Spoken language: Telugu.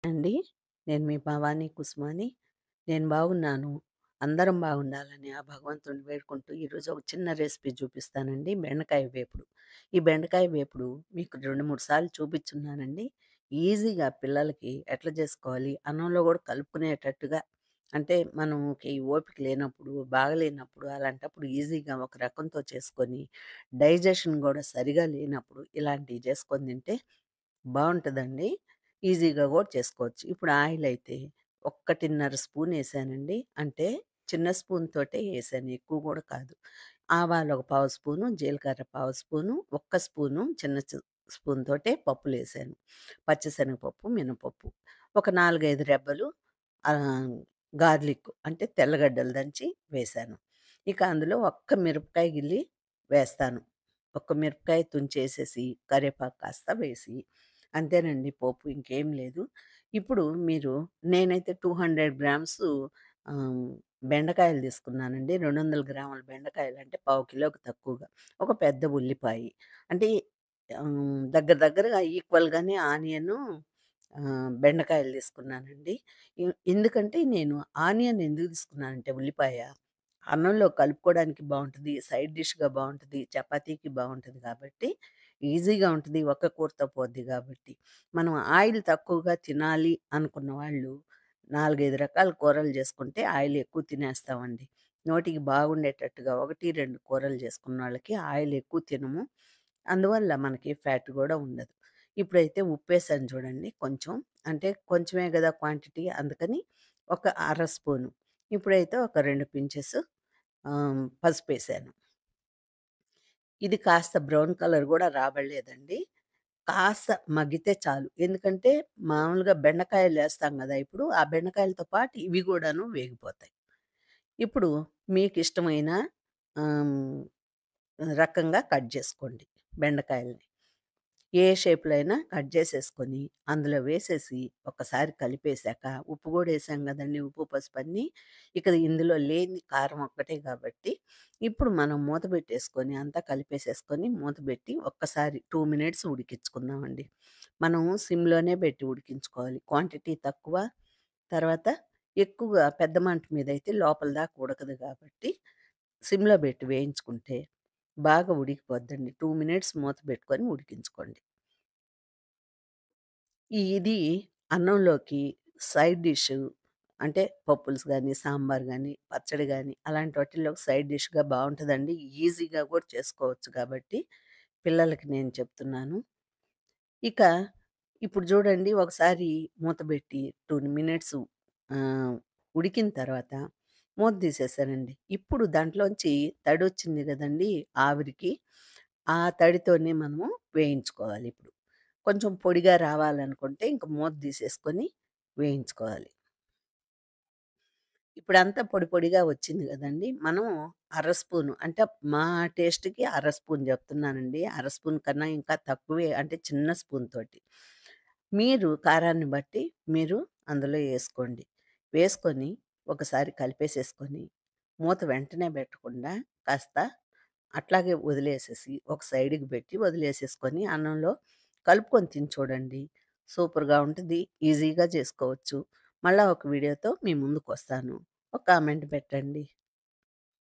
అండి. నేను మీ భవానీ కుసుమాని. నేను బాగున్నాను. అందరం బాగుండాలని ఆ భగవంతుడిని వేడుకుంటూ ఈరోజు ఒక చిన్న రెసిపీ చూపిస్తానండి. బెండకాయ వేపుడు. ఈ బెండకాయ వేపుడు మీకు 2, 3 సార్లు చూపిచ్చున్నానండి. ఈజీగా పిల్లలకి ఎట్లా చేసుకోవాలి, అన్నంలో గూడా కలుపుకునేటట్టుగా అంటే మనకి ఓపిక లేనప్పుడు, బాగలేనప్పుడు అలాంటప్పుడు ఈజీగా ఒక రకంతో చేసుకొని, డైజెషన్ గూడా సరిగా లేనప్పుడు ఇలాంటివి చేసుకొని తింటే బావుంటదండి. ఈజీగా గూడా చేసుకోవచ్చు. ఇప్పుడు ఆయిలయితే 1:30 స్పూనేసానండి. అంటే చిన్న స్పూన్ తోటే ఏసాను. ఎక్కువ గూడా కాదు. ఆవాలు ఒక పావు స్పూను, జీలకర్ర పావు స్పూను, ఒక్క స్పూను చిన్న స్పూన్ తోటే పప్పులేసాను. పచ్చిశనగపప్పు, మినపప్పు. ఒక 4, 5 రెబ్బలు గార్లిక్ అంటే తెల్లగడ్డలు దంచి వేశాను. ఇక అందులో ఒక్క మిరపకాయ గిల్లి వేస్తాను. ఒక్క మిరపకాయ తుంచేసేసి, కరివేపాకు కాస్త వేసి అంతేనండి పోపు ఇంకేం లేదు. ఇప్పుడు మీరు నేనైతే 200 గ్రామ్స్ ఆహ్, బెండకాయలు తీసుకున్నానండి. 200 గ్రాముల బెండకాయలంటే పావు కిలోకి తక్కువగా. ఒక పెద్ద ఉల్లిపాయి. అంటే దగ్గర దగ్గరగా ఈక్వల్‌గానే ఆనియను, బెండకాయలు తీసుకున్నానండి. ఎందుకంటే నేను ఆనియన్ ఎందుకు తీసుకున్నానంటే ఉల్లిపాయ, అన్నంలో కలుపుకోవడానికి బావుంటది. సైడ్ డిష్‌గా బావుంటది. చపాతీకి బావుంటది కాబట్టి ఈజీగా ఉంటది. ఒక్క కూరతో పోద్ది గాబట్టి. మనం ఆయిల్ తక్కువగా తినాలి అనుకున్న వాళ్ళు 4, 5 రకాల కూరలు చేసుకుంటే ఆయిల్ ఎక్కువ తినేస్తామండి. నోటికి బాగుండేటట్టుగా 1, 2 కూరలు చేసుకున్నోళ్ళకి ఆయిల్ ఎక్కువ తినము. అందువల్ల మనకి ఫ్యాట్ గూడా ఉండదు. ఇప్పుడైతే ఉప్పేసాను చూడండి కొంచెం. అంటే కొంచెమే గదా క్వాంటిటీ అందుకని ఒక అర స్పూను. ఇప్పుడైతే ఒక 2 పించెస్ పసుపేసాను. ఇది కాస్త బ్రౌన్ కలర్ గూడా రాబడలేదండి. కాస్త మగ్గితే చాలు. ఎందుకంటే మామూలుగా బెండకాయలేస్తాం గదా! ఇప్పుడు ఆ బెండకాయలతో పాటు ఇవి గూడాను వేగిపోతాయి. ఇప్పుడు మీకిష్టమైన ఆహ్, రకంగా కట్ జేసుకోండి బెండకాయలని. ఏ షేప్‌లో అయినా కట్ జేసేసుకొని, అందులో వేసేసి ఒక్కసారి కలిపేశాక ఉప్పు గూడా ఏసాం గదండీ! ఉప్పు, పసుపన్నీ. ఇక ఇందులో లేనిది కారం ఒక్కటే గాబట్టి, ఇప్పుడు మనం మూత పెట్టేసుకొని, అంతా కలిపేసేసుకొని, మూత పెట్టి ఒక్కసారి 2 మినిట్స్ ఉడికించుకుందామండి. మనం సిమ్‌లోనే పెట్టి ఉడికించుకోవాలి. క్వాంటిటీ తక్కువ, తర్వాత ఎక్కువగా పెద్ద మంట మీదయితే లోపల దాకా ఉడకదు గాబట్టి, సిమ్‌లో పెట్టి వేయించుకుంటే బాగా ఉడికిపోద్దండి. 2 మినిట్స్ మూత పెట్టుకొని ఉడికించుకోండి. ఇది అన్నంలోకి సైడ్ డిష్ అంటే పప్పులుస్ గాని, సాంబార్ గాని, పచ్చడి గాని అలాంటి వాటిల్లోకి సైడ్ డిష్‌గా బావుంటదండి. ఈజీగా కూడా చేసుకోవచ్చు కాబట్టి పిల్లలకి నేను చెప్తున్నాను. ఇక ఇప్పుడు చూడండి ఒకసారి మూతబెట్టి 2 మినిట్స్ ఆహ్, ఉడికిన తర్వాత మూత తీసేసానండి. ఇప్పుడు దాంట్లోంచి తడొచ్చింది గదండీ! ఆవిరికి. ఆ తడితోనే మనము వేయించుకోవాలిప్పుడు. కొంచెం పొడిగా రావాలనుకుంటే ఇంక మూత తీసేసుకొని వేయించుకోవాలి. ఇప్పుడంతా పొడి పొడిగా వచ్చింది గదండీ! మనం అర స్పూను అంటే మా టేస్ట్‌కి అర స్పూన్ జెప్తున్నానండి. అర స్పూన్ కన్నా ఇంకా తక్కువే అంటే చిన్న స్పూన్ తోటి. మీరు కారాన్ని బట్టి మీరు అందులో యేసుకోండి. వేసుకొని ఒకసారి కలిపేసేసుకొని మూత వెంటనే బెట్టకుండా కాస్త అట్లాగే వదిలేసేసి ఒక సైడ్‌కి పెట్టి వదిలేసేసుకొని అన్నంలో కలుపుకొని తిని చూడండి. సూపర్‌గా ఉంటది. ఈజీగా చేసుకోవచ్చు. మళ్ళా ఒక వీడియోతో మీ ముందుకొస్తాను. ఒక కామెంట్ పెట్టండి.